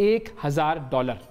$1000।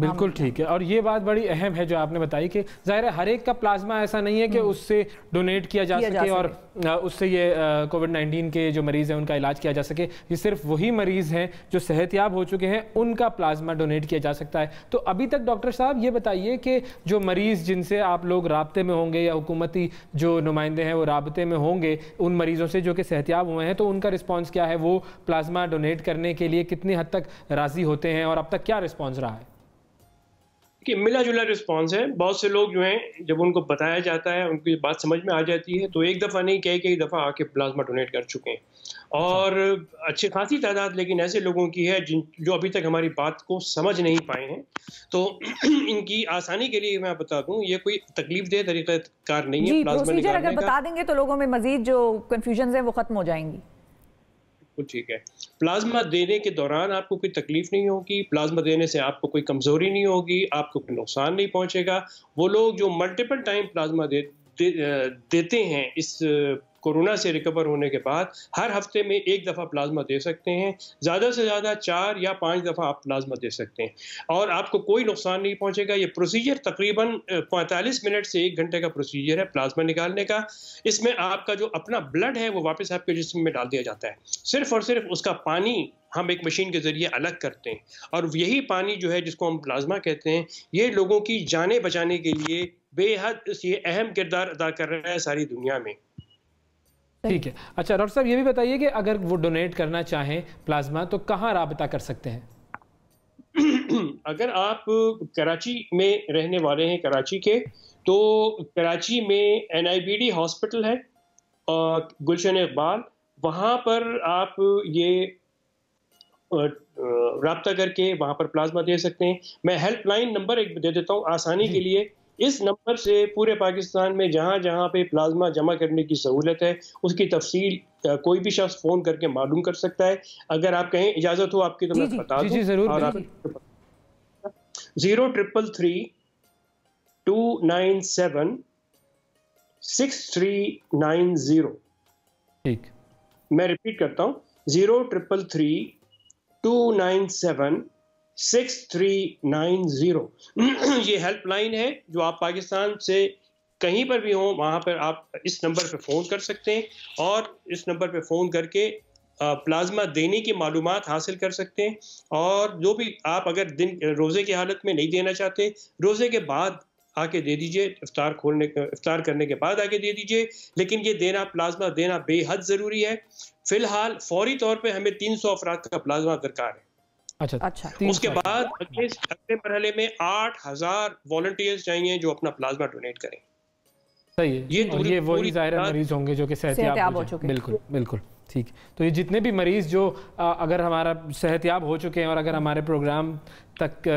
بالکل ٹھیک ہے. اور یہ بات بڑی اہم ہے جو آپ نے بتائی کہ ظاہر ہے ہر ایک کا پلازما ایسا نہیں ہے کہ اس سے ڈونیٹ کیا جا سکے اور اس سے یہ کووڈ-19 کے جو مریض ہیں ان کا علاج کیا جا سکے. یہ صرف وہی مریض ہیں جو صحت یاب ہو چکے ہیں ان کا پلازما ڈونیٹ کیا جا سکتا ہے. تو ابھی تک ڈاکٹر صاحب یہ بتائیے کہ جو مریض جن سے آپ لوگ رابطے میں ہوں گے یا حکومتی جو نمائندے ہیں وہ رابطے میں ہوں گے ان مریضوں سے جو کہ صحت یاب ہوئے ہیں, تو ان کا رسپانس کیا ہے؟ وہ پلازما ڈونیٹ کرنے کے لیے کتنی حد تک راضی ہوتے ہیں اور اب تک کیا رسپانس رہا ہے؟ کہ ملا جلا رسپانس ہے. بہت سے لوگ جو ہیں جب ان کو بتایا جاتا ہے, ان کی بات سمجھ میں آ جاتی ہے, تو ایک دفعہ نہیں کئی دفعہ آ کے پلازما ڈونیٹ کر چکے ہیں. اور اچھی خاصی تعداد لیکن ایسے لوگوں کی ہے جو ابھی تک ہماری بات کو سمجھ نہیں پائے ہیں. تو ان کی آسانی کے لیے میں بتا دوں, یہ کوئی تکلیف دہ طریقہ کار نہیں ہے پلازما پروسیجر نکالنے اگر بتا دیں گے تو لوگوں میں مزید جو کنفیوژنز ہیں وہ ختم ہو جائیں گی. ٹھیک ہے. پلازما دینے کے دوران آپ کو کوئی تکلیف نہیں ہوگی, پلازما دینے سے آپ کو کوئی کمزوری نہیں ہوگی, آپ کو کوئی نقصان نہیں پہنچے گا. وہ لوگ جو ملٹیپل ٹائم پلازما دیتے ہیں اس کورونا سے ریکور ہونے کے بعد, ہر ہفتے میں ایک دفعہ پلازما دے سکتے ہیں. زیادہ سے زیادہ 4 یا 5 دفعہ آپ پلازما دے سکتے ہیں اور آپ کو کوئی نقصان نہیں پہنچے گا. یہ پروسیجر تقریباً 45 منٹ سے 1 گھنٹے کا پروسیجر ہے پلازما نکالنے کا. اس میں آپ کا جو اپنا بلڈ ہے وہ واپس آپ کے جسم میں ڈال دیا جاتا ہے. صرف اور صرف اس کا پانی ہم ایک مشین کے ذریعے الگ کرتے ہیں, اور یہی پانی جو ہے جس کو ہم پلازما کہتے ہیں, یہ لوگوں کی جانیں بچانے کے لیے بے حد یہ اہم کردار ادا کر رہا ہے ساری دنیا میں. ٹھیک ہے. اچھا ڈاکٹر صاحب یہ بھی بتائیے کہ اگر وہ ڈونیٹ کرنا چاہیں پلازما تو کہاں رابطہ کر سکتے ہیں؟ اگر آپ کراچی میں رہنے والے ہیں, کراچی کے, تو کراچی میں NIBD ہاسپٹل ہے گلشن اقبال, وہاں پر آپ یہ رابطہ کر کے وہاں پر پلازما دے سکتے ہیں. میں ہیلپ لائن نمبر ایک دے دیتا ہوں آسانی کے لیے. اس نمبر سے پورے پاکستان میں جہاں جہاں پہ پلازما جمع کرنے کی سہولت ہے اس کی تفصیل کوئی بھی شخص فون کر کے معلوم کر سکتا ہے. اگر آپ کہیں اجازت ہو آپ کی تو میں بتا دوں. جی ضرور. 0333-297-6390. ٹھیک, میں ریپیٹ کرتا ہوں, 0333-297-6390. یہ ہیلپ لائن ہے جو آپ پاکستان سے کہیں پر بھی ہوں وہاں پر آپ اس نمبر پہ فون کر سکتے ہیں, اور اس نمبر پہ فون کر کے پلازما دینے کی معلومات حاصل کر سکتے ہیں. اور جو بھی آپ اگر روزے کی حالت میں نہیں دینا چاہتے, روزے کے بعد آ کے دے دیجئے, افطار کرنے کے بعد آ کے دے دیجئے. لیکن یہ پلازما دینا بے حد ضروری ہے. فی الحال فوری طور پہ ہمیں 300 افراد کا پلازما درکار ہے. اچھا. اس کے بعد اگلے مرحلے میں 8000 والنٹیئرز چاہیے جو اپنا پلازما ڈونیٹ کریں. صحیح ہے. یہ وہی ظاہر مریض ہوں گے جو کہ صحت یاب ہو چکے ہیں. بالکل ٹھیک. تو یہ جتنے بھی مریض جو اگر ہمارا صحت یاب ہو چکے ہیں اور اگر ہمارے پروگرام تک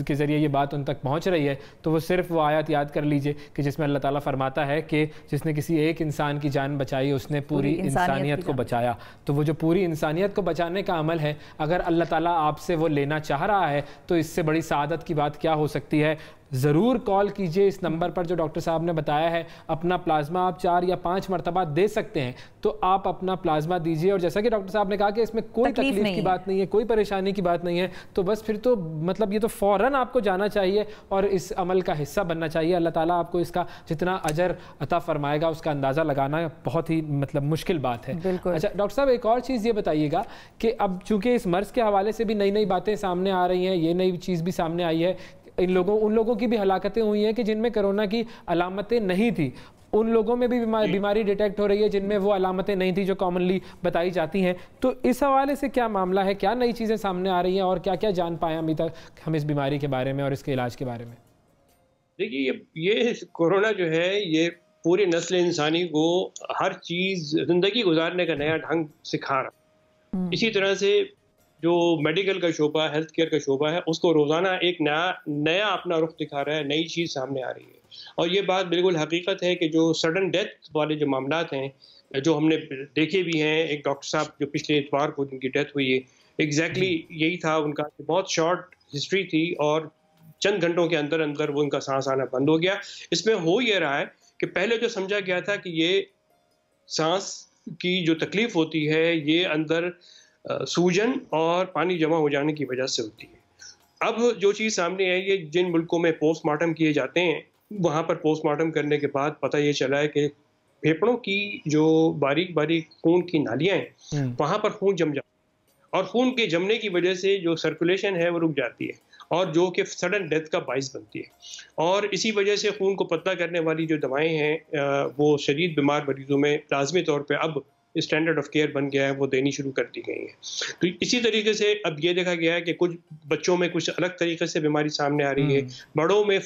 کے ذریعے یہ بات ان تک پہنچ رہی ہے تو وہ صرف وہ آیت یاد کر لیجئے کہ جس میں اللہ تعالیٰ فرماتا ہے کہ جس نے کسی ایک انسان کی جان بچائی اس نے پوری انسانیت کو بچایا. تو وہ جو پوری انسانیت کو بچانے کا عمل ہے, اگر اللہ تعالیٰ آپ سے وہ لینا چاہ رہا ہے تو اس سے بڑی سعادت کی بات کیا ہو سکتی ہے. ضرور کال کیجئے اس نمبر پر جو ڈاکٹر صاحب نے بتایا ہے. اپنا پلازما آپ 4 یا 5 مرتبہ دے سکتے ہیں تو آپ اپنا پلازما دیجئے. اور جیسا کہ ڈاکٹر صاحب نے کہا کہ اس میں کوئی تکلیف کی بات نہیں ہے, کوئی پریشانی کی بات نہیں ہے, تو بس پھر تو مطلب یہ تو فوراً آپ کو جانا چاہیے اور اس عمل کا حصہ بننا چاہیے. اللہ تعالیٰ آپ کو اس کا جتنا اجر عطا فرمائے گا اس کا اندازہ لگانا بہت ہی مطلب مشکل بات ہے. اچھا ڈاکٹر صاحب ایک اور چیز یہ بتائیے گا کہ اب چونکہ اس مرض کے حوالے سے بھی نئی باتیں سامنے آ رہی ہیں, یہ نئی چیز بھی سامنے آئی ہے, ان لوگوں کی بھی ہلاکتیں ہوئی ہیں کہ جن میں کرونا کی علامتیں نہیں تھی, ان لوگوں میں بھی بیماری ڈیٹیکٹ ہو رہی ہے جن میں وہ علامتیں نہیں تھی جو کامنلی بتائی جاتی ہیں. تو اس حوالے سے کیا معاملہ ہے, کیا نئی چیزیں سامنے آ رہی ہیں اور کیا جان پائے ابھی تک ہم اس بیماری کے بارے میں اور اس کے علاج کے بارے میں؟ دیکھیے یہ کورونا جو ہے یہ پوری نسل انسانی کو ہر چیز زندگی گزارنے کا نیا ڈھنگ سکھا رہا. اسی طرح سے جو میڈیکل کا شعبہ, ہیلتھ کیئر کا شعبہ ہے, اس کو روزانہ ایک نیا اپنا رخ دکھا رہا ہے, نئی چیز سامنے آ رہی ہے. اور یہ بات بالکل حقیقت ہے کہ جو سڈن ڈیتھ والے جو معاملات ہیں جو ہم نے دیکھے بھی ہیں, ایک ڈاکٹر صاحب جو پچھلے اتوار کو جن کی ڈیتھ ہوئی ہے, ایگزیکٹلی یہی تھا ان کا, بہت شارٹ ہسٹری تھی اور چند گھنٹوں کے اندر وہ ان کا سانس آنا بند ہو گیا. اس میں ہو یہ رہا ہے کہ پہلے جو سمجھا گیا تھا کہ یہ سانس کی جو تکلیف ہوتی ہے یہ اندر سوجن اور پانی جمع ہو جانے کی وجہ سے ہوتی ہے. اب جو چیز سامنے آئی ہے، جن ملکوں میں پوسٹ مارٹم کیے جاتے ہیں وہاں پر پوسٹ مارٹم کرنے کے بعد پتہ یہ چلا ہے کہ پھیپھڑوں کی جو باریک باریک خون کی نالیاں ہیں وہاں پر خون جم جاتا ہے، اور خون کے جمنے کی وجہ سے جو سرکولیشن ہے وہ رک جاتی ہے، اور جو کہ سڈن ڈیتھ کا باعث بنتی ہے. اور اسی وجہ سے خون کو پتلا کرنے والی جو دوائیں ہیں وہ شدید بیمار مریضوں میں لازمی طور پہ اب اسٹینڈرڈ آف کیئر بن گیا ہے، وہ دینی شروع کر دی گئی ہیں. تو اسی طریقے سے اب یہ دیکھا گیا ہے کہ کچھ بچوں میں کچھ الگ طریقے سے بیماری سامنے آ رہی ہے، بڑوں میں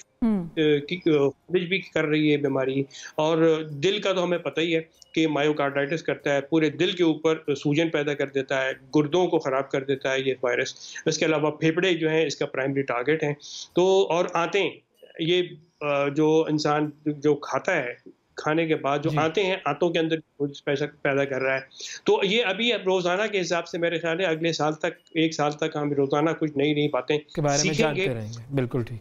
بھی کر رہی ہے بیماری. اور دل کا تو ہمیں پتہ ہی ہے کہ مایوکارڈائٹس کرتا ہے، پورے دل کے اوپر سوجن پیدا کر دیتا ہے، گردوں کو خراب کر دیتا ہے یہ وائرس. اس کے علاوہ پھیپھڑے جو ہیں اس کا پرائمری ٹارگٹ ہیں. تو اور آنتیں، یہ جو انسان جو کھاتا ہے کھانے کے بعد جو آتے ہیں آنتوں کے اندر پیدا کر رہا ہے. تو یہ ابھی روزانہ کے حساب سے میرے خیال ہے اگلے سال تک، 1 سال تک ہم روزانہ کچھ نئی باتیں سیکھیں گے. بالکل ٹھیک.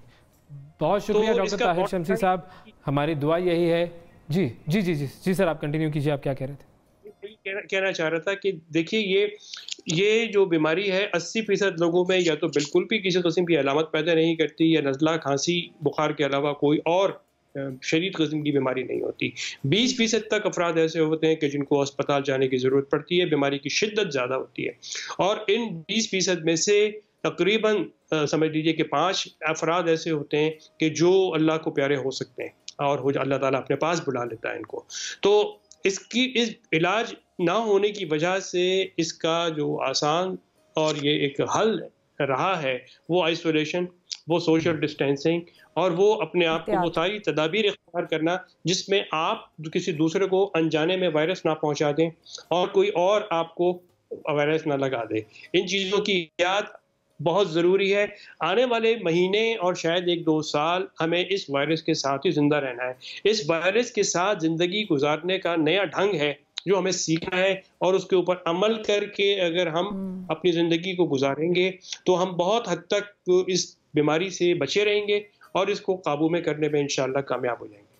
بہت شکریہ ڈاکٹر طاہر شمسی صاحب، ہماری دعا یہی ہے. جی سر، آپ کنٹینیو کیجیے، آپ کیا کہہ رہے تھے؟ کہنا چاہ رہا تھا کہ دیکھیے یہ جو بیماری ہے 80% لوگوں میں یا تو بالکل بھی کسی قسم کی علامت پیدا نہیں کرتی، یا نزلہ کھانسی بخار کے علاوہ کوئی اور شدید قسم کی بیماری نہیں ہوتی. 20% تک افراد ایسے ہوتے ہیں کہ جن کو اسپتال جانے کی ضرورت پڑتی ہے، بیماری کی شدت زیادہ ہوتی ہے. اور ان 20% میں سے تقریباً سمجھ لیجیے کہ 5 افراد ایسے ہوتے ہیں کہ جو اللہ کو پیارے ہو سکتے ہیں اور اللہ تعالیٰ اپنے پاس بلا لیتا ہے ان کو. تو اس علاج نہ ہونے کی وجہ سے اس کا جو آسان اور یہ ایک حل رہا ہے وہ آئسولیشن، وہ سوشل ڈسٹینسنگ، اور وہ اپنے آپ کو وہ ساری تدابیر اختیار کرنا جس میں آپ کسی دوسرے کو انجانے میں وائرس نہ پہنچا دیں اور کوئی اور آپ کو وائرس نہ لگا دے. ان چیزوں کی یاد بہت ضروری ہے. آنے والے مہینے اور شاید 1-2 سال ہمیں اس وائرس کے ساتھ ہی زندہ رہنا ہے. اس وائرس کے ساتھ زندگی گزارنے کا نیا ڈھنگ ہے جو ہمیں سیکھنا ہے، اور اس کے اوپر عمل کر کے اگر ہم اپنی زندگی کو گزاریں گے تو ہم بہت حد تک اس بیماری سے بچے رہیں گے اور اس کو قابو میں کرنے میں انشاءاللہ کامیاب ہو جائیں گے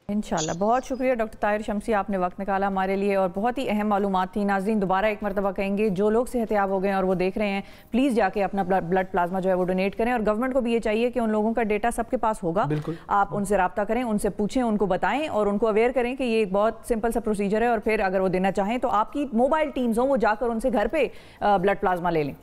انشاءاللہ. بہت شکریہ ڈاکٹر طاہر شمسی، آپ نے وقت نکالا ہمارے لیے اور بہت ہی اہم معلومات تھی. ناظرین دوبارہ ایک مرتبہ کہیں گے جو لوگ صحت یاب ہو گئے ہیں اور وہ دیکھ رہے ہیں پلیز جا کے اپنا بلڈ پلازما جو ہے وہ ڈونیٹ کریں، اور گورنمنٹ کو بھی یہ چاہیے کہ ان لوگوں کا ڈیٹا سب کے پاس ہوگا، آپ ان سے رابطہ کریں، ان سے پوچھیں، ان کو بتائیں اور ان کو اویئر کریں کہ یہ ایک بہت سمپل سا پروسیجر ہے، اور پھر اگر وہ دینا چاہیں تو آپ کی موبائل ٹیمز ہوں وہ جا کر ان سے گھر پہ بلڈ پلازما لے لیں.